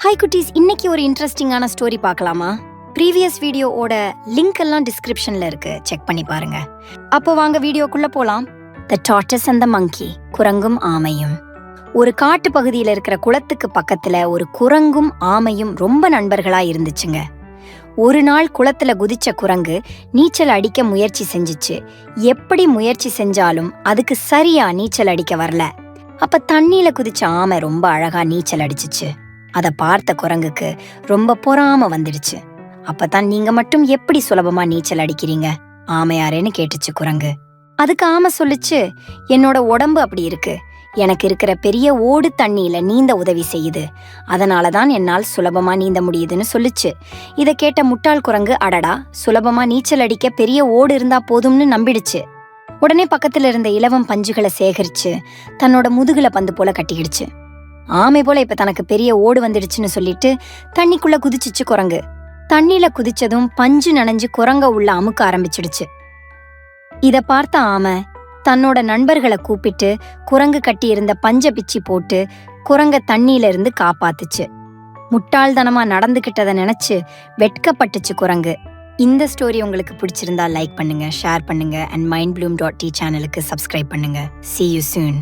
Hi குட்டீஸ், இன்னைக்கு ஒரு இன்ட்ரெஸ்டிங்கான ஸ்டோரி பார்க்கலாமா? ப்ரீவியஸ் வீடியோவோட லிங்க் எல்லாம் டிஸ்கிரிப்ஷன்ல இருக்கு, செக் பண்ணி பாருங்க. அப்போ வாங்க வீடியோக்குள்ள போலாம். த டார்டஸ் அண்ட் த மங்கி, குரங்கும் ஆமையும். ஒரு காட்டு பகுதியில இருக்கிற குளத்துக்கு பக்கத்துல ஒரு குரங்கும் ஆமையும் ரொம்ப நண்பர்களா இருந்துச்சுங்க. ஒரு நாள் குளத்துல குதிச்ச குரங்கு நீச்சல் அடிக்க முயற்சி செஞ்சுச்சு. எப்படி முயற்சி செஞ்சாலும் அதுக்கு சரியா நீச்சல் அடிக்க வரல. அப்ப தண்ணியில குதிச்ச ஆமை ரொம்ப அழகா நீச்சல் அடிச்சுச்சு. அதை பார்த்த குரங்குக்கு ரொம்ப பொறாம வந்துடுச்சு. அப்பதான் நீங்க மட்டும் எப்படி சுலபமா நீச்சல் அடிக்கிறீங்க ஆமையாரேன்னு கேட்டுச்சு குரங்கு. அதுக்கு ஆமை சொல்லுச்சு, என்னோட உடம்பு அப்படி இருக்கு, எனக்கு இருக்கிற பெரிய ஓடு தண்ணியில நீந்த உதவி செய்யுது, அதனாலதான் என்னால் சுலபமா நீந்த முடியுதுன்னு சொல்லுச்சு. இதை கேட்ட முட்டாள் குரங்கு, அடடா, சுலபமா நீச்சல் அடிக்க பெரிய ஓடு இருந்தா போதும்னு நம்பிடுச்சு. உடனே பக்கத்துல இருந்த இலவம் பஞ்சுகளை சேகரிச்சு தன்னோட முதுகுல பந்து போல கட்டிக்கிடுச்சு. ஆமை போல இப்ப தனக்கு பெரிய ஓடு வந்துடுச்சுன்னு சொல்லிட்டு தண்ணிக்குள்ள குதிச்சிச்சு குரங்கு. தண்ணியில குதிச்சதும் பஞ்சு நனைஞ்சு குரங்க உள்ள அமுக்க ஆரம்பிச்சிடுச்சு. இத பார்த்த ஆமை தன்னோட நண்பர்களை கூப்பிட்டு குரங்கு கட்டி இருந்த பஞ்ச பிச்சி போட்டு குரங்க தண்ணியில இருந்து காப்பாத்துச்சு. முட்டாள்தனமா நடந்துகிட்டதை நினைச்சு வெட்கப்பட்டுச்சு குரங்கு. இந்த ஸ்டோரி உங்களுக்கு பிடிச்சிருந்தா லைக் பண்ணுங்க, ஷேர் பண்ணுங்க, அண்ட் mindbloom.tea சேனலுக்கு சப்ஸ்கிரைப் பண்ணுங்க. See you soon.